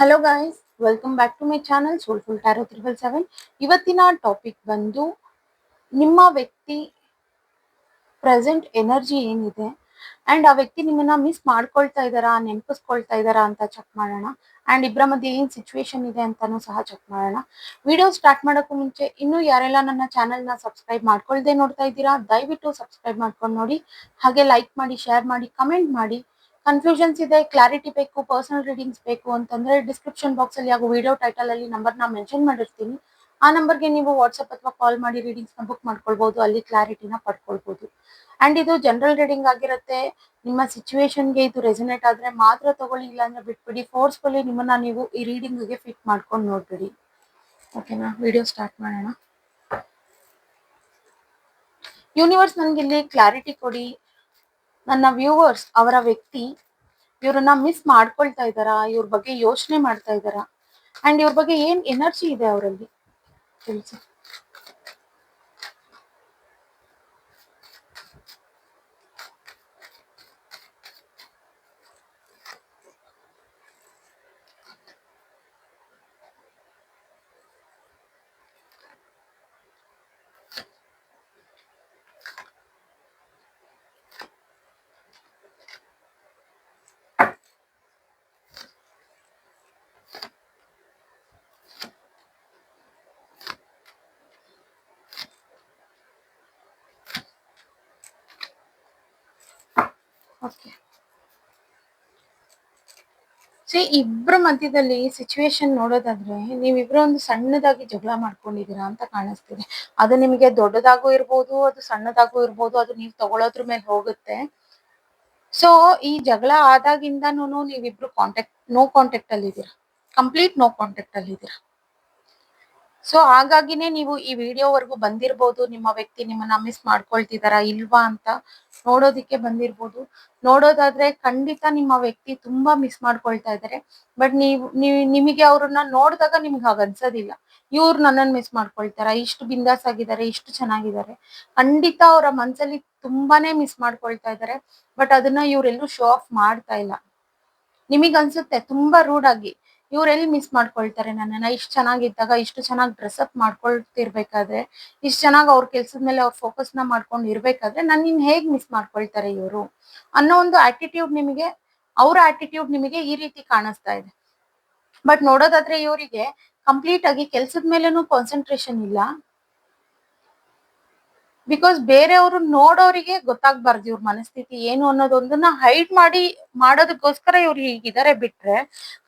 Hello guys, welcome back to my channel soulful tarot 777. ಇವತ್ತಿನ topic ಬಂದು ನಿಮ್ಮ ವ್ಯಕ್ತಿ ಪ್ರೆಸೆಂಟ್ ಎನರ್ಜಿ ಏನಿದೆ ಅಂಡ್ ಆ ವ್ಯಕ್ತಿ ನಿಮ್ಮನ್ನ ಮಿಸ್ ಮಾಡ್ಕೊಳ್ತಾ ಇದ್ದಾರಾ, ನೆನಪಿಸ್ಕೊಳ್ತಾ ಇದ್ದಾರಾ ಅಂತ ಚೆಕ್ ಮಾಡೋಣ. ಅಂಡ್ ಇಬ್ಬರ ಮಧ್ಯೆ ಏನ್ ಸಿಚುವೇಶನ್ ಇದೆ ಅಂತಾನು ಸಹ ಚೆಕ್ ಮಾಡೋಣ. ವಿಡಿಯೋ ಸ್ಟಾರ್ಟ್ ಮಾಡೋಕ್ಕೂ ಮುಂಚೆ ಇನ್ನೂ ಯಾರೆಲ್ಲ ನನ್ನ ಚಾನೆಲ್ನ ಸಬ್ಸ್ಕ್ರೈಬ್ ಮಾಡ್ಕೊಳ್ದೆ ನೋಡ್ತಾ ಇದ್ದೀರಾ, ದಯವಿಟ್ಟು ಸಬ್ಸ್ಕ್ರೈಬ್ ಮಾಡ್ಕೊಂಡು ನೋಡಿ. ಹಾಗೆ ಲೈಕ್ ಮಾಡಿ, ಶೇರ್ ಮಾಡಿ, ಕಮೆಂಟ್ ಮಾಡಿ. ಕನ್ಫ್ಯೂಷನ್ಸ್ ಇದೆ, ಕ್ಲಾರಿಟಿ ಬೇಕು, ಪರ್ಸನಲ್ ರೀಡಿಂಗ್ಸ್ ಬೇಕು ಅಂತಂದ್ರೆ ಡಿಸ್ಕ್ರಿಪ್ಷನ್ ಬಾಕ್ಸ್ ಅಲ್ಲಿ ಹಾಗೂ ವಿಡಿಯೋ ಟೈಟಲ್ ಅಲ್ಲಿ ನಂಬರ್ನ ಮೆನ್ಷನ್ ಮಾಡಿರ್ತೀನಿ. ಆ ನಂಬರ್ಗೆ ನೀವು ವಾಟ್ಸ್ಆಪ್ ಅಥವಾ ಕಾಲ್ ಮಾಡಿ ರೀಡಿಂಗ್ಸ್ ನ ಬುಕ್ ಮಾಡ್ಕೊಳ್ಬಹುದು, ಅಲ್ಲಿ ಕ್ಲಾರಿಟಿನ ಪಡ್ಕೊಳ್ಬಹುದು. ಅಂಡ್ ಇದು ಜನರಲ್ ರೀಡಿಂಗ್ ಆಗಿರುತ್ತೆ. ನಿಮ್ಮ ಸಿಚುವೇಶನ್ಗೆ ಇದು ರೆಸನೇಟ್ ಆದ್ರೆ ಮಾತ್ರ ತಗೊಳ್ಳಿ, ಇಲ್ಲ ಅಂದ್ರೆ ಬಿಟ್ಬಿಡಿ. ಫೋರ್ಸ್ಫುಲಿ ನಿಮ್ಮನ್ನ ನೀವು ಈ ರೀಡಿಂಗ್ಗೆ ಫಿಟ್ ಮಾಡ್ಕೊಂಡು ನೋಡ್ಬಿಡಿ. ಓಕೆನಾ? ವಿಡಿಯೋ ಸ್ಟಾರ್ಟ್ ಮಾಡೋಣ. ಯೂನಿವರ್ಸ್ ನನ್ಗೆ ಇಲ್ಲಿ ಕ್ಲಾರಿಟಿ ಕೊಡಿ. ನನ್ನ ವ್ಯೂವರ್ಸ್, ಅವರ ವ್ಯಕ್ತಿ ಇವ್ರನ್ನ ಮಿಸ್ ಮಾಡ್ಕೊಳ್ತಾ ಇದ್ದಾರಾ, ಇವ್ರ ಬಗ್ಗೆ ಯೋಚನೆ ಮಾಡ್ತಾ ಇದ್ದಾರಾ, ಅಂಡ್ ಇವ್ರ ಬಗ್ಗೆ ಏನ್ ಎನರ್ಜಿ ಇದೆ ಅವರಲ್ಲಿ ತಿಳಿಸಿ. ಓಕೆ, ಇಬ್ರ ಮಧ್ಯದಲ್ಲಿ ಸಿಚುವೇಶನ್ ನೋಡೋದಾದ್ರೆ ನೀವಿಬ್ರು ಒಂದು ಸಣ್ಣದಾಗಿ ಜಗಳ ಮಾಡ್ಕೊಂಡಿದೀರಾ ಅಂತ ಕಾಣಿಸ್ತಿದೆ. ಅದು ನಿಮಗೆ ದೊಡ್ಡದಾಗೂ ಇರ್ಬೋದು, ಅದು ಸಣ್ಣದಾಗೂ ಇರ್ಬೋದು, ಅದು ನೀವು ತಗೊಳೋದ್ರ ಮೇಲೆ ಹೋಗುತ್ತೆ. ಸೊ ಈ ಜಗಳ ಆದಾಗಿಂದನೂ ನೀವಿಬ್ರು ನೋ ಕಾಂಟ್ಯಾಕ್ಟ್ ಅಲ್ಲಿ ಇದ್ದೀರಾ, ಕಂಪ್ಲೀಟ್ ನೋ ಕಾಂಟ್ಯಾಕ್ಟ್ ಅಲ್ಲಿ ಇದ್ದೀರಾ. ಸೊ ಹಾಗಾಗಿನೇ ನೀವು ಈ ವಿಡಿಯೋವರೆಗೂ ಬಂದಿರ್ಬೋದು. ನಿಮ್ಮ ವ್ಯಕ್ತಿ ನಿಮ್ಮನ್ನ ಮಿಸ್ ಮಾಡ್ಕೊಳ್ತಿದಾರಾ ಇಲ್ವಾ ಅಂತ ನೋಡೋದಿಕ್ಕೆ ಬಂದಿರ್ಬೋದು. ನೋಡೋದಾದ್ರೆ ಖಂಡಿತ ನಿಮ್ಮ ವ್ಯಕ್ತಿ ತುಂಬಾ ಮಿಸ್ ಮಾಡ್ಕೊಳ್ತಾ ಇದ್ದಾರೆ. ಬಟ್ ನಿಮಗೆ ಅವ್ರನ್ನ ನೋಡಿದಾಗ ನಿಮ್ಗೆ ಹಾಗ ಅನ್ಸೋದಿಲ್ಲ, ಇವ್ರು ನನ್ನನ್ನು ಮಿಸ್ ಮಾಡ್ಕೊಳ್ತಾರ, ಇಷ್ಟು ಬಿಂದಾಸ್ ಆಗಿದ್ದಾರೆ, ಇಷ್ಟು ಚೆನ್ನಾಗಿದ್ದಾರೆ. ಖಂಡಿತ ಅವರ ಮನ್ಸಲ್ಲಿ ತುಂಬಾನೇ ಮಿಸ್ ಮಾಡ್ಕೊಳ್ತಾ ಇದ್ದಾರೆ. ಬಟ್ ಅದನ್ನ ಇವ್ರೆಲ್ಲೂ ಶೋ ಆಫ್ ಮಾಡ್ತಾ ಇಲ್ಲ. ನಿಮಗ್ ಅನ್ಸುತ್ತೆ ತುಂಬಾ ರೂಡ್ ಆಗಿ, ಇವ್ರು ಎಲ್ಲಿ ಮಿಸ್ ಮಾಡ್ಕೊಳ್ತಾರೆ ನನ್ನನ್ನ, ಇಷ್ಟು ಚೆನ್ನಾಗಿದ್ದಾಗ, ಇಷ್ಟು ಚೆನ್ನಾಗಿ ಡ್ರೆಸ್ ಅಪ್ ಮಾಡ್ಕೊಳ್ತಿರ್ಬೇಕಾದ್ರೆ, ಇಷ್ಟು ಚೆನ್ನಾಗಿ ಅವ್ರ ಕೆಲ್ಸದ ಮೇಲೆ ಅವ್ರ ಫೋಕಸ್ ನ ಮಾಡ್ಕೊಂಡು ಇರ್ಬೇಕಾದ್ರೆ ನನ್ನ ಹೇಗ್ ಮಿಸ್ ಮಾಡ್ಕೊಳ್ತಾರೆ ಇವರು ಅನ್ನೋ ಒಂದು ಆಟಿಟ್ಯೂಡ್ ನಿಮಗೆ, ಅವ್ರ ಆಟಿಟ್ಯೂಡ್ ನಿಮಗೆ ಈ ರೀತಿ ಕಾಣಿಸ್ತಾ ಇದೆ. ಬಟ್ ನೋಡೋದಾದ್ರೆ ಇವರಿಗೆ ಕಂಪ್ಲೀಟ್ ಆಗಿ ಕೆಲ್ಸದ ಮೇಲೇನು ಕಾನ್ಸಂಟ್ರೇಷನ್ ಇಲ್ಲ. ಬಿಕಾಸ್ ಬೇರೆಯವರು ನೋಡೋರಿಗೆ ಗೊತ್ತಾಗ್ಬಾರ್ದು ಇವ್ರ ಮನಸ್ಥಿತಿ ಏನು ಅನ್ನೋದೊಂದನ್ನ ಹೈಡ್ ಮಾಡೋದಕ್ಕೋಸ್ಕರ ಇವ್ರು ಹೀಗಿದ್ದಾರೆ. ಬಿಟ್ರೆ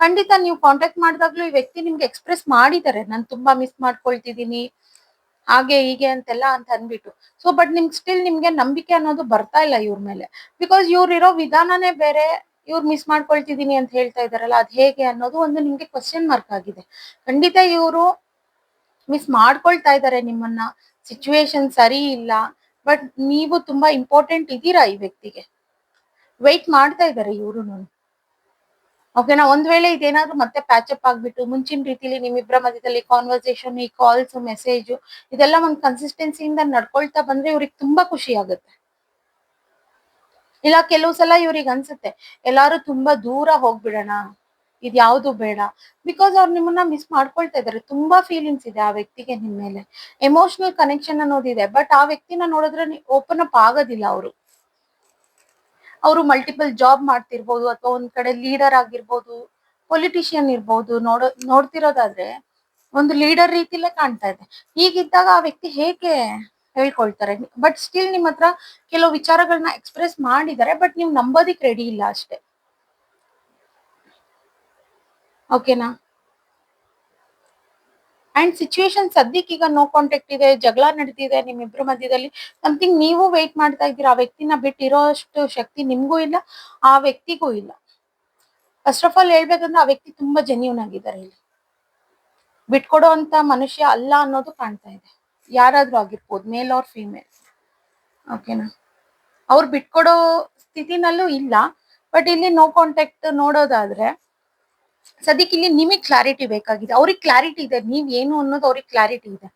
ಖಂಡಿತ ನೀವು ಕಾಂಟ್ಯಾಕ್ಟ್ ಮಾಡಿದಾಗ್ಲೂ ಈ ವ್ಯಕ್ತಿ ನಿಮ್ಗೆ ಎಕ್ಸ್ಪ್ರೆಸ್ ಮಾಡಿದ್ದಾರೆ, ನಾನು ತುಂಬಾ ಮಿಸ್ ಮಾಡ್ಕೊಳ್ತಿದ್ದೀನಿ ಹಾಗೆ ಹೀಗೆ ಅಂತೆಲ್ಲ ಅಂತ ಅನ್ಬಿಟ್ಟು. ಸೊ ಬಟ್ ನಿಮ್ಗೆ ನಂಬಿಕೆ ಅನ್ನೋದು ಬರ್ತಾ ಇಲ್ಲ ಇವ್ರ ಮೇಲೆ. ಬಿಕಾಸ್ ಇವ್ರು ಇರೋ ವಿಧಾನನೇ ಬೇರೆ, ಇವ್ರು ಮಿಸ್ ಮಾಡ್ಕೊಳ್ತಿದೀನಿ ಅಂತ ಹೇಳ್ತಾ ಇದಾರಲ್ಲ, ಅದ್ ಹೇಗೆ ಅನ್ನೋದು ಒಂದು ನಿಮ್ಗೆ ಕ್ವಶನ್ ಮಾರ್ಕ್ ಆಗಿದೆ. ಖಂಡಿತ ಇವರು ಮಿಸ್ ಮಾಡ್ಕೊಳ್ತಾ ಇದ್ದಾರೆ ನಿಮ್ಮನ್ನ, ಸಿಚುವೇಶನ್ ಸರಿ ಇಲ್ಲ. ಬಟ್ ನೀವು ತುಂಬಾ ಇಂಪಾರ್ಟೆಂಟ್ ಇದ್ದೀರಾ ಈ ವ್ಯಕ್ತಿಗೆ, ವೆಯ್ಟ್ ಮಾಡ್ತಾ ಇದ್ದಾರೆ ಇವರು. ಓಕೆನಾ? ಒಂದ್ ವೇಳೆ ಇದೇನಾದ್ರೂ ಮತ್ತೆ ಪ್ಯಾಚಪ್ ಆಗ್ಬಿಟ್ಟು ಮುಂಚಿನ ರೀತಿಲಿ ನಿಮ್ಮಿಬ್ಬರ ಮಧ್ಯದಲ್ಲಿ ಕಾನ್ವರ್ಸೇಷನ್, ಈ ಕಾಲ್ಸ್, ಮೆಸೇಜ್ ಇದೆಲ್ಲ ಒಂದು ಕನ್ಸಿಸ್ಟೆನ್ಸಿಯಿಂದ ನಡ್ಕೊಳ್ತಾ ಬಂದ್ರೆ ಇವ್ರಿಗೆ ತುಂಬಾ ಖುಷಿ ಆಗುತ್ತೆ. ಇಲ್ಲ ಕೆಲವು ಸಲ ಇವ್ರಿಗೆ ಅನ್ಸುತ್ತೆ ಎಲ್ಲಾರು ತುಂಬಾ ದೂರ ಹೋಗ್ಬಿಡೋಣ, ಇದ್ ಯಾವ್ದು ಬೇಡ. ಬಿಕಾಸ್ ಅವ್ರು ನಿಮ್ಮನ್ನ ಮಿಸ್ ಮಾಡ್ಕೊಳ್ತಾ ಇದಾರೆ. ತುಂಬಾ ಫೀಲಿಂಗ್ಸ್ ಇದೆ ಆ ವ್ಯಕ್ತಿಗೆ ನಿಮ್ ಮೇಲೆ, ಎಮೋಷನಲ್ ಕನೆಕ್ಷನ್ ಅನ್ನೋದಿದೆ. ಬಟ್ ಆ ವ್ಯಕ್ತಿನ ನೋಡಿದ್ರೆ ಓಪನ್ ಅಪ್ ಆಗೋದಿಲ್ಲ. ಅವರು ಮಲ್ಟಿಪಲ್ ಜಾಬ್ ಮಾಡ್ತಿರ್ಬೋದು, ಅಥವಾ ಒಂದ್ ಕಡೆ ಲೀಡರ್ ಆಗಿರ್ಬೋದು, ಪೊಲಿಟಿಷಿಯನ್ ಇರ್ಬೋದು. ನೋಡ್ತಿರೋದಾದ್ರೆ ಒಂದು ಲೀಡರ್ ರೀತಿಲೇ ಕಾಣ್ತಾ ಇದೆ. ಹೀಗಿದ್ದಾಗ ಆ ವ್ಯಕ್ತಿ ಹೇಗೆ ಹೇಳ್ಕೊಳ್ತಾರೆ? ಬಟ್ ಸ್ಟಿಲ್ ನಿಮ್ ಹತ್ರ ಕೆಲವು ವಿಚಾರಗಳನ್ನ ಎಕ್ಸ್ಪ್ರೆಸ್ ಮಾಡಿದ್ದಾರೆ, ಬಟ್ ನೀವು ನಂಬೋದಿಕ್ ರೆಡಿ ಇಲ್ಲ ಅಷ್ಟೇ. ಓಕೆನಾ? ಅಂಡ್ ಸಿಚುವೇಶನ್ ಸದ್ಯಕ್ಕೀಗ ನೋ ಕಾಂಟ್ಯಾಕ್ಟ್ ಇದೆ, ಜಗಳ ನಡೀತಿದೆ ನಿಮ್ಮಿಬ್ರ ಮಧ್ಯದಲ್ಲಿ. ಸಮಥಿಂಗ್ ನೀವು ವೇಟ್ ಮಾಡ್ತಾ ಇದ್ದೀರಾ. ಆ ವ್ಯಕ್ತಿನ ಬಿಟ್ಟಿರೋ ಅಷ್ಟು ಶಕ್ತಿ ನಿಮ್ಗೂ ಇಲ್ಲ, ಆ ವ್ಯಕ್ತಿಗೂ ಇಲ್ಲ. ಫಸ್ಟ್ ಆಫ್ ಆಲ್ ಹೇಳ್ಬೇಕಂದ್ರೆ ಆ ವ್ಯಕ್ತಿ ತುಂಬಾ ಜೆನ್ಯೂನ್ ಆಗಿದ್ದಾರೆ. ಇಲ್ಲಿ ಬಿಟ್ಕೊಡೋ ಅಂತ ಮನುಷ್ಯ ಅಲ್ಲ ಅನ್ನೋದು ಕಾಣ್ತಾ ಇದೆ. ಯಾರಾದ್ರೂ ಆಗಿರ್ಬೋದು, ಮೇಲ್ ಆರ್ ಫಿಮೇಲ್. ಓಕೆನಾ? ಅವ್ರು ಬಿಟ್ಕೊಡೋ ಸ್ಥಿತಿನಲ್ಲೂ ಇಲ್ಲ. ಬಟ್ ಇಲ್ಲಿ ನೋ ಕಾಂಟ್ಯಾಕ್ಟ್ ನೋಡೋದಾದ್ರೆ ಸದ್ಯಕ್ಕೆ ಇಲ್ಲಿ ನಿಮಗ್ ಕ್ಲಾರಿಟಿ ಬೇಕಾಗಿದೆ. ಅವ್ರಿಗೆ ಕ್ಲಾರಿಟಿ ಇದೆ, ನೀವ್ ಏನು ಅನ್ನೋದು ಅವ್ರಿಗೆ ಕ್ಲಾರಿಟಿ ಇದೆ.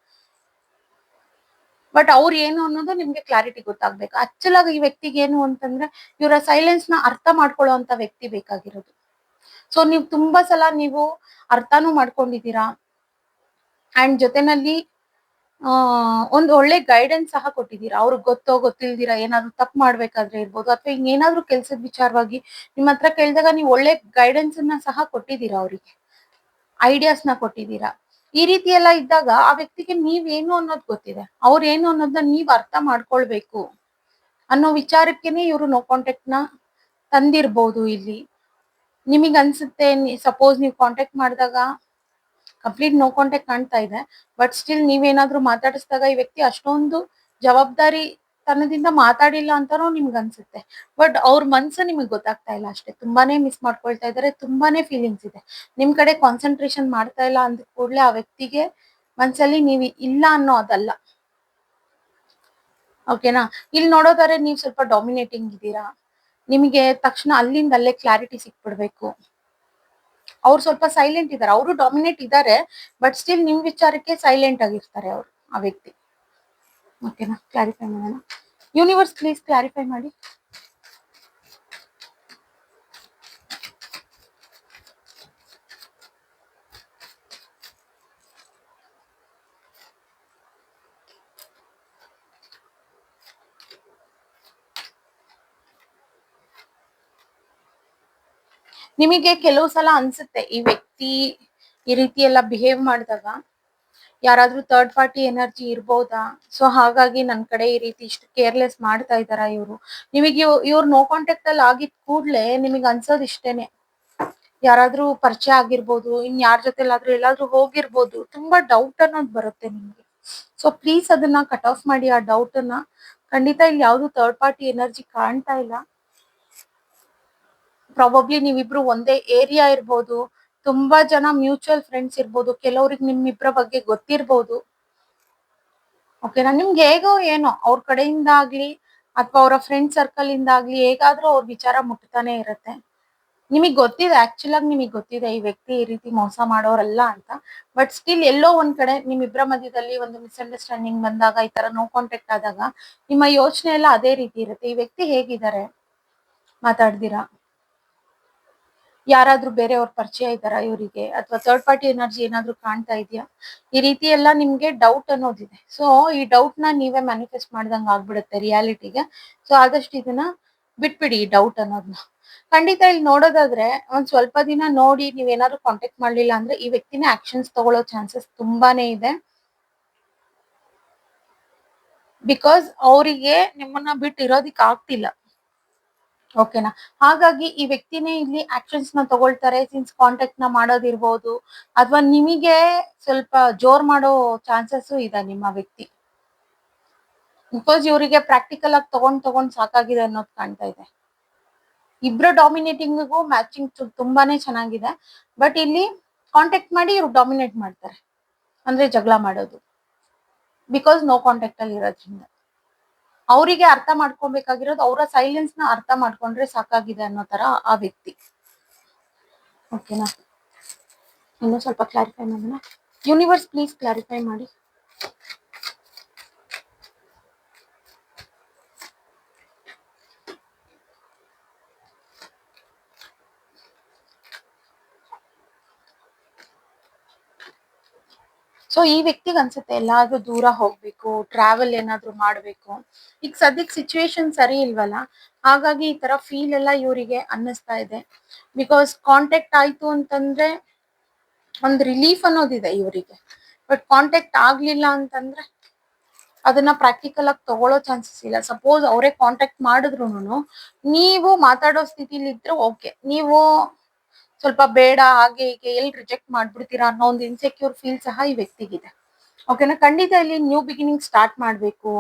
ಬಟ್ ಅವ್ರು ಏನು ಅನ್ನೋದು ನಿಮ್ಗೆ ಕ್ಲಾರಿಟಿ ಗೊತ್ತಾಗ್ಬೇಕು. ಆಕ್ಚುಲ್ ಆಗಿ ಈ ವ್ಯಕ್ತಿಗೆ ಏನು ಅಂತಂದ್ರೆ ಇವರ ಸೈಲೆನ್ಸ್ ನ ಅರ್ಥ ಮಾಡ್ಕೊಳ್ಳೋ ಅಂತ ವ್ಯಕ್ತಿ ಬೇಕಾಗಿರೋದು. ಸೊ ನೀವು ತುಂಬಾ ಸಲ ಅರ್ಥನೂ ಮಾಡ್ಕೊಂಡಿದ್ದೀರಾ. ಅಂಡ್ ಜೊತೆನಲ್ಲಿ ಒಂದು ಒಳ್ಳೆ ಗೈಡೆನ್ಸ್ ಸಹ ಕೊಟ್ಟಿದ್ದೀರಾ. ಅವ್ರಿಗೆ ಗೊತ್ತೋ ಗೊತ್ತಿಲ್ದಿರಾ ಏನಾದ್ರು ತಪ್ಪು ಮಾಡ್ಬೇಕಾದ್ರೆ ಇರ್ಬೋದು ಅಥವಾ ಇನ್ನೇನಾದ್ರೂ ಕೆಲ್ಸದ ವಿಚಾರವಾಗಿ ನಿಮ್ಮ ಹತ್ರ ಕೇಳಿದಾಗ ನೀವು ಒಳ್ಳೆ ಗೈಡೆನ್ಸ್ ಅನ್ನ ಸಹ ಕೊಟ್ಟಿದ್ದೀರಾ ಅವ್ರಿಗೆ. ಐಡಿಯಾಸ್‌ನ ಕೊಟ್ಟಿದ್ದೀರಾ. ಈ ರೀತಿ ಎಲ್ಲ ಇದ್ದಾಗ ಆ ವ್ಯಕ್ತಿಗೆ ನೀವೇನು ಅನ್ನೋದು ಗೊತ್ತಿದೆ. ಅವ್ರೇನು ಅನ್ನೋದನ್ನ ನೀವ್ ಅರ್ಥ ಮಾಡ್ಕೊಳ್ಬೇಕು ಅನ್ನೋ ವಿಚಾರಕ್ಕೇನೆ ಇವ್ರು ನೋ ಕಾಂಟಾಕ್ಟ್‌ನ ತಂದಿರ್ಬೋದು ಇಲ್ಲಿ. ನಿಮಿಗ್ ಅನ್ಸುತ್ತೆ ಸಪೋಸ್ ನೀವು ಕಾಂಟಾಕ್ಟ್ ಮಾಡಿದಾಗ ಕಂಪ್ಲೀಟ್ ನೋ ಕಾಂಟಾಕ್ಟ್ ಕಾಣ್ತಾ ಇದೆ. ಬಟ್ ಸ್ಟಿಲ್ ನೀವೇನಾದ್ರೂ ಮಾತಾಡಿಸಿದಾಗ ಈ ವ್ಯಕ್ತಿ ಅಷ್ಟೊಂದು ಜವಾಬ್ದಾರಿ ತನದಿಂದ ಮಾತಾಡಿಲ್ಲ ಅಂತಾನೂ ನಿಮ್ಗ್ ಅನ್ಸುತ್ತೆ. ಬಟ್ ಅವ್ರ ಮನ್ಸು ನಿಮಗ್ ಗೊತ್ತಾಗ್ತಾ ಇಲ್ಲ ಅಷ್ಟೇ. ತುಂಬಾನೇ ಮಿಸ್ ಮಾಡ್ಕೊಳ್ತಾ ಇದಾರೆ. ತುಂಬಾನೇ ಫೀಲಿಂಗ್ಸ್ ಇದೆ. ನಿಮ್ ಕಡೆ ಕಾನ್ಸಂಟ್ರೇಷನ್ ಮಾಡ್ತಾ ಇಲ್ಲ ಅಂದ ಕೂಡ್ಲೆ ಆ ವ್ಯಕ್ತಿಗೆ ಮನ್ಸಲ್ಲಿ ನೀವು ಇಲ್ಲ ಅನ್ನೋದಲ್ಲ. ಓಕೆನಾ? ಇಲ್ಲಿ ನೋಡೋದಾದ್ರೆ ನೀವ್ ಸ್ವಲ್ಪ ಡಾಮಿನೇಟಿಂಗ್ ಇದ್ದೀರಾ. ನಿಮಗೆ ತಕ್ಷಣ ಅಲ್ಲಿಂದ ಅಲ್ಲೇ ಕ್ಲಾರಿಟಿ ಸಿಕ್ಬಿಡ್ಬೇಕು. ಅವ್ರು ಸ್ವಲ್ಪ ಸೈಲೆಂಟ್ ಇದಾರೆ. ಅವರು ಡಾಮಿನೇಟ್ ಇದ್ದಾರೆ. ಬಟ್ ಸ್ಟಿಲ್ ನಿಮ್ ವಿಚಾರಕ್ಕೆ ಸೈಲೆಂಟ್ ಆಗಿರ್ತಾರೆ ಅವರು, ಆ ವ್ಯಕ್ತಿ. ಓಕೆನಾ? ಕ್ಲಾರಿಫೈ ಮಾಡೋಣ. ಯೂನಿವರ್ಸ್ ಪ್ಲೀಸ್ ಕ್ಲಾರಿಫೈ ಮಾಡಿ. ನಿಮಗೆ ಕೆಲವು ಸಲ ಅನ್ಸುತ್ತೆ ಈ ವ್ಯಕ್ತಿ ಈ ರೀತಿ ಎಲ್ಲ ಬಿಹೇವ್ ಮಾಡಿದಾಗ ಯಾರಾದ್ರೂ ಥರ್ಡ್ ಪಾರ್ಟಿ ಎನರ್ಜಿ ಇರ್ಬೋದಾ? ಸೊ ಹಾಗಾಗಿ ನನ್ ಕಡೆ ಈ ರೀತಿ ಇಷ್ಟು ಕೇರ್ಲೆಸ್ ಮಾಡ್ತಾ ಇದಾರ ಇವ್ರು. ನಿಮಗೆ ಇವ್ರು ನೋ ಕಾಂಟ್ಯಾಕ್ಟ್ ಅಲ್ಲಿ ಆಗಿದ್ ಕೂಡ್ಲೆ ನಿಮಗ್ ಅನ್ಸೋದ್ ಇಷ್ಟೇನೆ. ಯಾರಾದ್ರೂ ಪರಿಚಯ ಆಗಿರ್ಬೋದು, ಇನ್ ಯಾರ ಜೊತೆಲಾದ್ರೂ ಎಲ್ಲಾದ್ರೂ ಹೋಗಿರ್ಬೋದು. ತುಂಬಾ ಡೌಟ್ ಅನ್ನೋದು ಬರುತ್ತೆ ನಿಮ್ಗೆ. ಸೊ ಪ್ಲೀಸ್ ಅದನ್ನ ಕಟ್ ಆಫ್ ಮಾಡಿ ಆ ಡೌಟ್ ಅನ್ನ. ಖಂಡಿತ ಇಲ್ಲಿ ಯಾವ್ದು ಥರ್ಡ್ ಪಾರ್ಟಿ ಎನರ್ಜಿ ಕಾಣ್ತಾ ಇಲ್ಲ. ಪ್ರಾಬಬ್ಲಿ ನೀವಿಬ್ರು ಒಂದೇ ಏರಿಯಾ ಇರ್ಬೋದು. ತುಂಬಾ ಜನ ಮ್ಯೂಚುವಲ್ ಫ್ರೆಂಡ್ಸ್ ಇರ್ಬೋದು. ಕೆಲವ್ರಿಗೆ ನಿಮ್ಮಿಬ್ರ ಬಗ್ಗೆ ಗೊತ್ತಿರ್ಬೋದು. ಓಕೆನಾ? ನಿಮ್ಗೆ ಹೇಗೋ ಏನೋ ಅವ್ರ ಕಡೆಯಿಂದ ಆಗ್ಲಿ ಅಥವಾ ಅವರ ಫ್ರೆಂಡ್ ಸರ್ಕಲ್ ಇಂದ ಆಗ್ಲಿ ಹೇಗಾದ್ರೂ ಅವ್ರ ವಿಚಾರ ಮುಟ್ತಾನೆ ಇರತ್ತೆ. ನಿಮಗ್ ಗೊತ್ತಿದೆ, ಆಕ್ಚುಲ್ ಆಗಿ ನಿಮಗ್ ಗೊತ್ತಿದೆ ಈ ವ್ಯಕ್ತಿ ಈ ರೀತಿ ಮೋಸ ಮಾಡೋರಲ್ಲ ಅಂತ. ಬಟ್ ಸ್ಟಿಲ್ ಎಲ್ಲೋ ಒಂದ್ ಕಡೆ ನಿಮ್ಮಿಬ್ರ ಮಧ್ಯದಲ್ಲಿ ಒಂದು ಮಿಸ್ಅಂಡರ್ಸ್ಟ್ಯಾಂಡಿಂಗ್ ಬಂದಾಗ, ಈ ತರ ನೋ ಕಾಂಟ್ಯಾಕ್ಟ್ ಆದಾಗ ನಿಮ್ಮ ಯೋಚನೆ ಎಲ್ಲ ಅದೇ ರೀತಿ ಇರುತ್ತೆ. ಈ ವ್ಯಕ್ತಿ ಹೇಗಿದ್ದಾರೆ? ಮಾತಾಡ್ದಿರಾ? ಯಾರಾದ್ರೂ ಬೇರೆಯವ್ರ ಪರಿಚಯ ಇದ್ದಾರಾ ಇವರಿಗೆ? ಅಥವಾ ಥರ್ಡ್ ಪಾರ್ಟಿ ಎನರ್ಜಿ ಏನಾದ್ರೂ ಕಾಣ್ತಾ ಇದೆಯಾ? ಈ ರೀತಿ ಎಲ್ಲ ನಿಮ್ಗೆ ಡೌಟ್ ಅನ್ನೋದಿದೆ. ಸೊ ಈ ಡೌಟ್ ನ ನೀವೇ ಮ್ಯಾನಿಫೆಸ್ಟ್ ಮಾಡ್ದಂಗ್ ಆಗ್ಬಿಡುತ್ತೆ ರಿಯಾಲಿಟಿಗೆ. ಸೊ ಆದಷ್ಟು ಇದನ್ನ ಬಿಟ್ಬಿಡಿ ಈ ಡೌಟ್ ಅನ್ನೋದನ್ನ. ಖಂಡಿತ ಇಲ್ಲಿ ನೋಡೋದಾದ್ರೆ ಒಂದ್ ಸ್ವಲ್ಪ ದಿನ ನೋಡಿ ನೀವೇನಾದ್ರು ಕಾಂಟ್ಯಾಕ್ಟ್ ಮಾಡ್ಲಿಲ್ಲ ಅಂದ್ರೆ ಈ ವ್ಯಕ್ತಿನ ಆಕ್ಷನ್ಸ್ ತಗೊಳ್ಳೋ ಚಾನ್ಸಸ್ ತುಂಬಾನೇ ಇದೆ. ಬಿಕಾಸ್ ಅವರಿಗೆ ನಿಮ್ಮನ್ನ ಬಿಟ್ಟು ಇರೋದಿಕ್ ಆಗ್ತಿಲ್ಲ. ಓಕೆನಾ? ಹಾಗಾಗಿ ಈ ವ್ಯಕ್ತಿನೇ ಇಲ್ಲಿ ಆಕ್ಷನ್ಸ್ ನ ತಗೊಳ್ತಾರೆ. ಸಿನ್ಸ್ ಕಾಂಟ್ಯಾಕ್ಟ್ ನ ಮಾಡೋದಿರ್ಬೋದು ಅಥವಾ ನಿಮಗೆ ಸ್ವಲ್ಪ ಜೋರ್ ಮಾಡೋ ಚಾನ್ಸಸ್ ಇದೆ ನಿಮ್ಮ ವ್ಯಕ್ತಿ. ಬಿಕಾಸ್ ಇವರಿಗೆ ಪ್ರಾಕ್ಟಿಕಲ್ ಆಗಿ ತಗೊಂಡ್ ಸಾಕಾಗಿದೆ ಅನ್ನೋದು ಕಾಣ್ತಾ ಇದೆ. ಇಬ್ರು ಡಾಮಿನೇಟಿಂಗ್ಗೂ ಮ್ಯಾಚಿಂಗ್ ತುಂಬಾನೇ ಚೆನ್ನಾಗಿದೆ. ಬಟ್ ಇಲ್ಲಿ ಕಾಂಟ್ಯಾಕ್ಟ್ ಮಾಡಿ ಇವ್ರು ಡಾಮಿನೇಟ್ ಮಾಡ್ತಾರೆ. ಅಂದ್ರೆ ಜಗಳ ಮಾಡೋದು. ಬಿಕಾಸ್ ನೋ ಕಾಂಟ್ಯಾಕ್ಟ್ ಅಲ್ಲಿ ಇರೋದ್ರಿಂದ ಅವರಿಗೆ ಅರ್ಥ ಮಾಡ್ಕೊಬೇಕಾಗಿರೋದು ಅವರ ಸೈಲೆನ್ಸ್ ನ ಅರ್ಥ ಮಾಡ್ಕೊಂಡ್ರೆ ಸಾಕಾಗಿದೆ ಅನ್ನೋ ತರ ಆ ವ್ಯಕ್ತಿ. ಓಕೆನಾ? ಇನ್ನೂ ಸ್ವಲ್ಪ ಕ್ಲಾರಿಫೈ ಮಾಡೋಣ. ಯೂನಿವರ್ಸ್ ಪ್ಲೀಸ್ ಕ್ಲಾರಿಫೈ ಮಾಡಿ. ಸೊ ಈ ವ್ಯಕ್ತಿಗೆ ಅನ್ಸುತ್ತೆ ಎಲ್ಲಾದ್ರೂ ದೂರ ಹೋಗ್ಬೇಕು, ಟ್ರಾವೆಲ್ ಏನಾದ್ರು ಮಾಡ್ಬೇಕು. ಈಗ ಸದ್ಯಕ್ ಸಿಚುವೇಶನ್ ಸರಿ ಇಲ್ವಲ್ಲ, ಹಾಗಾಗಿ ಈ ತರ ಫೀಲ್ ಎಲ್ಲ ಇವರಿಗೆ ಅನ್ನಿಸ್ತಾ ಇದೆ. ಬಿಕಾಸ್ ಕಾಂಟ್ಯಾಕ್ಟ್ ಆಯ್ತು ಅಂತಂದ್ರೆ ಒಂದ್ ರಿಲೀಫ್ ಅನ್ನೋದಿದೆ ಇವರಿಗೆ. ಬಟ್ ಕಾಂಟ್ಯಾಕ್ಟ್ ಆಗ್ಲಿಲ್ಲ ಅಂತಂದ್ರೆ ಅದನ್ನ ಪ್ರಾಕ್ಟಿಕಲ್ ಆಗಿ ತಗೊಳ್ಳೋ ಚಾನ್ಸಸ್ ಇಲ್ಲ. ಸಪೋಸ್ ಅವರೇ ಕಾಂಟ್ಯಾಕ್ಟ್ ಮಾಡಿದ್ರುನು ನೀವು ಮಾತಾಡೋ ಸ್ಥಿತಿಲಿ ಇದ್ರೆ ಓಕೆ. ನೀವು ಸ್ವಲ್ಪ ಬೇಡ ಹಾಗೆ ಹೀಗೆ ಎಲ್ಲಿ ರಿಜೆಕ್ಟ್ ಮಾಡ್ಬಿಡ್ತೀರಾ ಅನ್ನೋ ಒಂದು ಇನ್ಸೆಕ್ಯೂರ್ ಫೀಲ್ ಸಹ ಈ ವ್ಯಕ್ತಿಗಿದೆ. ಓಕೆನಾ? ಖಂಡಿತ ಇಲ್ಲಿ ನ್ಯೂ ಬಿಗಿನಿಂಗ್ ಸ್ಟಾರ್ಟ್ ಮಾಡ್ಬೇಕು.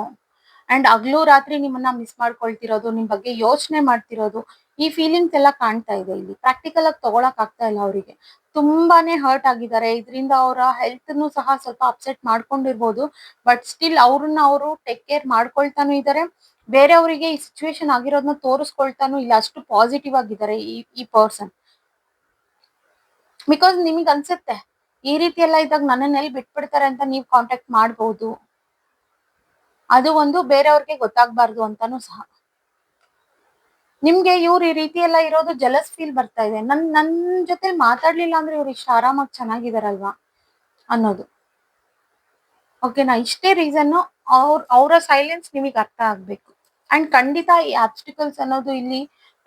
ಅಂಡ್ ಹಗ್ಲು ರಾತ್ರಿ ನಿಮ್ಮನ್ನ ಮಿಸ್ ಮಾಡ್ಕೊಳ್ತಿರೋದು, ನಿಮ್ ಬಗ್ಗೆ ಯೋಚನೆ ಮಾಡ್ತಿರೋದು, ಈ ಫೀಲಿಂಗ್ಸ್ ಎಲ್ಲ ಕಾಣ್ತಾ ಇದೆ ಇಲ್ಲಿ. ಪ್ರಾಕ್ಟಿಕಲ್ ಆಗಿ ತಗೊಳಕ್ ಆಗ್ತಾ ಇಲ್ಲ ಅವರಿಗೆ. ತುಂಬಾನೇ ಹರ್ಟ್ ಆಗಿದ್ದಾರೆ. ಇದರಿಂದ ಅವರ ಹೆಲ್ತ್ ನು ಸಹ ಸ್ವಲ್ಪ ಅಪ್ಸೆಟ್ ಮಾಡ್ಕೊಂಡಿರ್ಬೋದು. ಬಟ್ ಸ್ಟಿಲ್ ಅವ್ರನ್ನ ಅವರು ಟೇಕ್ ಕೇರ್ ಮಾಡ್ಕೊಳ್ತಾನು ಇದ್ದಾರೆ. ಬೇರೆಯವರಿಗೆ ಈ ಸಿಚುವೇಶನ್ ಆಗಿರೋದನ್ನ ತೋರಿಸ್ಕೊಳ್ತಾನು ಇಲ್ಲ. ಅಷ್ಟು ಪಾಸಿಟಿವ್ ಆಗಿದ್ದಾರೆ ಈ ಪರ್ಸನ್. ಬಿಕಾಸ್ ನಿಮಗ್ ಅನ್ಸುತ್ತೆ ಈ ರೀತಿ ಎಲ್ಲ ಇದ್ದಾಗ ನನ್ನನ್ನ ಎಲ್ಲಿ ಬಿಟ್ಬಿಡ್ತಾರೆ ಅಂತ ನೀವ್ ಕಾಂಟ್ಯಾಕ್ಟ್ ಮಾಡ್ಬೋದು. ಅದು ಒಂದು ಬೇರೆಯವ್ರಿಗೆ ಗೊತ್ತಾಗ್ಬಾರ್ದು ಅಂತಾನು ಸಹ. ನಿಮ್ಗೆ ಇವ್ರು ಈ ರೀತಿ ಎಲ್ಲ ಇರೋದು ಜಲಸ್ ಫೀಲ್ ಬರ್ತಾ ಇದೆ. ನನ್ ಜೊತೆ ಮಾತಾಡ್ಲಿಲ್ಲ ಅಂದ್ರೆ ಇವ್ರು ಇಷ್ಟು ಆರಾಮಾಗಿ ಚೆನ್ನಾಗಿದಾರಲ್ವಾ ಅನ್ನೋದು. ಓಕೆನಾ? ಇಷ್ಟೇ ರೀಸನ್ನು. ಅವರ ಸೈಲೆನ್ಸ್ ನಿಮಗೆ ಅರ್ಥ ಆಗ್ಬೇಕು. ಅಂಡ್ ಖಂಡಿತ ಈ ಆಬ್ಸ್ಟಿಕಲ್ಸ್ ಅನ್ನೋದು ಇಲ್ಲಿ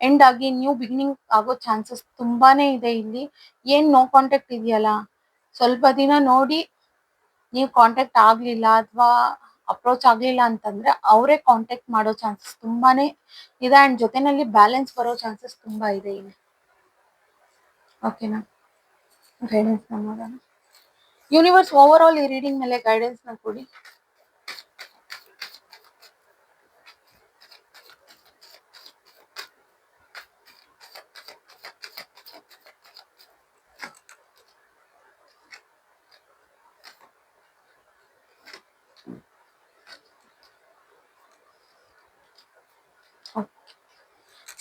ಎಂಡ್ ಆಗಿ ನ್ಯೂ ಬಿಗಿನಿಂಗ್ ಆಗೋ ಚಾನ್ಸಸ್ ತುಂಬಾನೇ ಇದೆ ಇಲ್ಲಿ. ಏನ್ ನೋ ಕಾಂಟ್ಯಾಕ್ಟ್ ಇದೆಯಲ್ಲ, ಸ್ವಲ್ಪ ದಿನ ನೋಡಿ ನೀವು ಕಾಂಟ್ಯಾಕ್ಟ್ ಆಗ್ಲಿಲ್ಲ ಅಥವಾ ಅಪ್ರೋಚ್ ಆಗ್ಲಿಲ್ಲ ಅಂತಂದ್ರೆ ಅವರೇ ಕಾಂಟ್ಯಾಕ್ಟ್ ಮಾಡೋ ಚಾನ್ಸಸ್ ತುಂಬಾನೇ ಇದೆ. ಅಂಡ್ ಜೊತೆನಲ್ಲಿ ಬ್ಯಾಲೆನ್ಸ್ ಬರೋ ಚಾನ್ಸಸ್ ತುಂಬಾ ಇದೆ ಇಲ್ಲಿ. ಓಕೆನಾ? ಗೈಡೆನ್ಸ್ ನೋಡೋಣ. ಯೂನಿವರ್ಸ್ ಓವರ್ ಆಲ್ ಈ ರೀಡಿಂಗ್ ಮೇಲೆ ಗೈಡೆನ್ಸ್ ನ ಕೊಡಿ.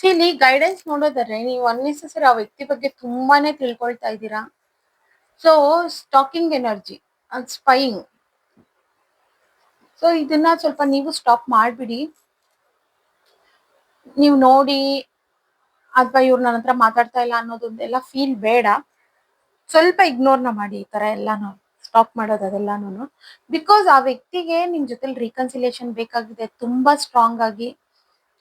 ಇಲ್ಲಿ ಗೈಡೆನ್ಸ್ ನೋಡೋದಾದ್ರೆ ನೀವು ಅನ್ನೆಸೆಸರಿ ಆ ವ್ಯಕ್ತಿ ಬಗ್ಗೆ ತುಂಬಾನೇ ತಿಳ್ಕೊಳ್ತಾ ಇದ್ದೀರಾ. So stalking energy and spying. So ಇದನ್ನ ಸ್ವಲ್ಪ ನೀವು ಸ್ಟಾಪ್ ಮಾಡ್ಬಿಡಿ. ನೀವು ನೋಡಿ ಅಥವಾ ಇವ್ರು ನನ್ನ ಹತ್ರ ಮಾತಾಡ್ತಾ ಇಲ್ಲ ಅನ್ನೋದೊಂದೆಲ್ಲ ಫೀಲ್ ಬೇಡ. ಸ್ವಲ್ಪ ಇಗ್ನೋರ್ನ ಮಾಡಿ ಈ ತರ ಎಲ್ಲಾನು ಸ್ಟಾಪ್ ಮಾಡೋದು ಅದೆಲ್ಲಾನು. ಬಿಕಾಸ್ ಆ ವ್ಯಕ್ತಿಗೆ ನಿಮ್ ಜೊತೆ ರೀಕನ್ಸಿಲೇಷನ್ ಬೇಕಾಗಿದೆ ತುಂಬಾ ಸ್ಟ್ರಾಂಗ್ ಆಗಿ.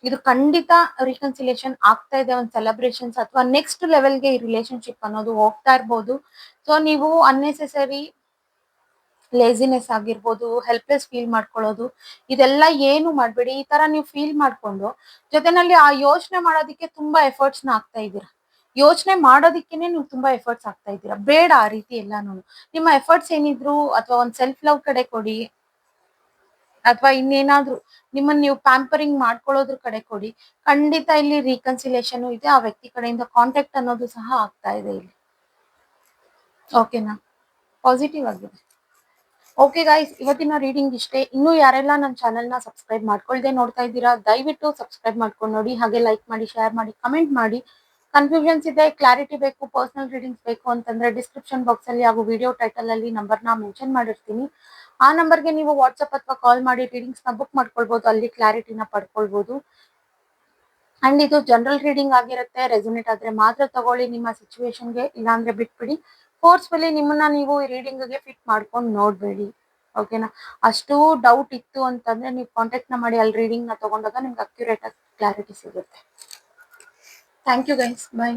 ಇದು ಖಂಡಿತ ರಿಕನ್ಸಿಲೇಷನ್ ಆಗ್ತಾ ಇದೆ. ಒಂದು ಸೆಲೆಬ್ರೇಷನ್ಸ್ ಅಥವಾ ನೆಕ್ಸ್ಟ್ ಲೆವೆಲ್ಗೆ ಈ ರಿಲೇಶನ್ಶಿಪ್ ಅನ್ನೋದು ಹೋಗ್ತಾ ಇರ್ಬೋದು. ಸೊ ನೀವು ಅನ್ನೆಸೆಸರಿ ಲೇಸಿನೆಸ್ ಆಗಿರ್ಬೋದು, ಹೆಲ್ಪ್ಲೆಸ್ ಫೀಲ್ ಮಾಡ್ಕೊಳ್ಳೋದು, ಇದೆಲ್ಲ ಏನು ಮಾಡ್ಬೇಡಿ. ಈ ತರ ನೀವು ಫೀಲ್ ಮಾಡ್ಕೊಂಡು ಜೊತೆನಲ್ಲಿ ಆ ಯೋಚನೆ ಮಾಡೋದಕ್ಕೆ ತುಂಬಾ ಎಫರ್ಟ್ಸ್ ನ ಆಗ್ತಾ ಇದ್ದೀರಾ. ಯೋಚನೆ ಮಾಡೋದಕ್ಕೇನೆ ನೀವು ತುಂಬಾ ಎಫರ್ಟ್ಸ್ ಆಗ್ತಾ ಇದ್ದೀರಾ. ಬೇಡ ಆ ರೀತಿ ಎಲ್ಲಾನು. ನಿಮ್ಮ ಎಫರ್ಟ್ಸ್ ಏನಿದ್ರು ಅಥವಾ ಒಂದ್ ಸೆಲ್ಫ್ ಲವ್ ಕಡೆ ಕೊಡಿ, ಅಥವಾ ಇನ್ನೇನಾದ್ರೂ ನಿಮ್ಮನ್ನ ನೀವು ಪ್ಯಾಂಪರಿಂಗ್ ಮಾಡ್ಕೊಳ್ಳೋದ್ರ ಕಡೆ ಕೊಡಿ. ಖಂಡಿತ ಇಲ್ಲಿ ರೀಕನ್ಸಿಲೇಷನ್ ಇದೆ. ಆ ವ್ಯಕ್ತಿ ಕಡೆಯಿಂದ ಕಾಂಟ್ಯಾಕ್ಟ್ ಅನ್ನೋದು ಸಹ ಆಗ್ತಾ ಇದೆ ಇಲ್ಲಿ. ಓಕೆನಾ? ಪಾಸಿಟಿವ್ ಆಗಿದೆ. ಓಕೆ ಗೈಸ್, ಇವತ್ತಿನ ರೀಡಿಂಗ್ ಇಷ್ಟೇ. ಇನ್ನು ಯಾರೆಲ್ಲ ನನ್ನ ಚಾನೆಲ್ ನ ಸಬ್ಸ್ಕ್ರೈಬ್ ಮಾಡ್ಕೊಳ್ದೆ ನೋಡ್ತಾ ಇದ್ದೀರಾ, ದಯವಿಟ್ಟು ಸಬ್ಸ್ಕ್ರೈಬ್ ಮಾಡ್ಕೊಂಡು ನೋಡಿ. ಹಾಗೆ ಲೈಕ್ ಮಾಡಿ, ಶೇರ್ ಮಾಡಿ, ಕಮೆಂಟ್ ಮಾಡಿ. ಕನ್ಫ್ಯೂಷನ್ಸ್ ಇದೆ, ಕ್ಲಾರಿಟಿ ಬೇಕು, ಪರ್ಸನಲ್ ರೀಡಿಂಗ್ಸ್ ಬೇಕು ಅಂತಂದ್ರೆ ಡಿಸ್ಕ್ರಿಪ್ಷನ್ ಬಾಕ್ಸ್ ಅಲ್ಲಿ ಹಾಗೂ ವಿಡಿಯೋ ಟೈಟಲ್ ಅಲ್ಲಿ ನಂಬರ್ ನ ಮೆನ್ಷನ್ ಮಾಡಿರ್ತೀನಿ. ಆ ನಂಬರ್ಗೆ ನೀವು ವಾಟ್ಸ್ಆಪ್ ಅಥವಾ ಕಾಲ್ ಮಾಡಿ ರೀಡಿಂಗ್ಸ್ ನ ಬುಕ್ ಮಾಡ್ಕೊಳ್ಬಹುದು. ಅಲ್ಲಿ ಕ್ಲಾರಿಟಿನ ಪಡ್ಕೊಳ್ಬಹುದು. ಅಂಡ್ ಇದು ಜನರಲ್ ರೀಡಿಂಗ್ ಆಗಿರುತ್ತೆ. ರೆಸೊನೇಟ್ ಆದ್ರೆ ಮಾತ್ರ ತಗೊಳ್ಳಿ ನಿಮ್ಮ ಸಿಚುವೇಶನ್ಗೆ, ಇಲ್ಲಾಂದ್ರೆ ಬಿಟ್ಬಿಡಿ. ಫೋರ್ಸ್ಫುಲಿ ನಿಮ್ಮನ್ನ ನೀವು ಈ ರೀಡಿಂಗ್ ಗೆ ಫಿಟ್ ಮಾಡ್ಕೊಂಡು ನೋಡ್ಬೇಡಿ. ಓಕೆನಾ? ಅಷ್ಟು ಡೌಟ್ ಇತ್ತು ಅಂತಂದ್ರೆ ನೀವು ಕಾಂಟ್ಯಾಕ್ಟ್ ನ ಮಾಡಿ. ಅಲ್ಲಿ ರೀಡಿಂಗ್ ನ ತಗೊಂಡಾಗ ನಿಮ್ಗೆ ಅಕ್ಯುರೇಟ್ ಆಗಿ ಕ್ಲಾರಿಟಿ ಸಿಗುತ್ತೆ. Thank you guys, by.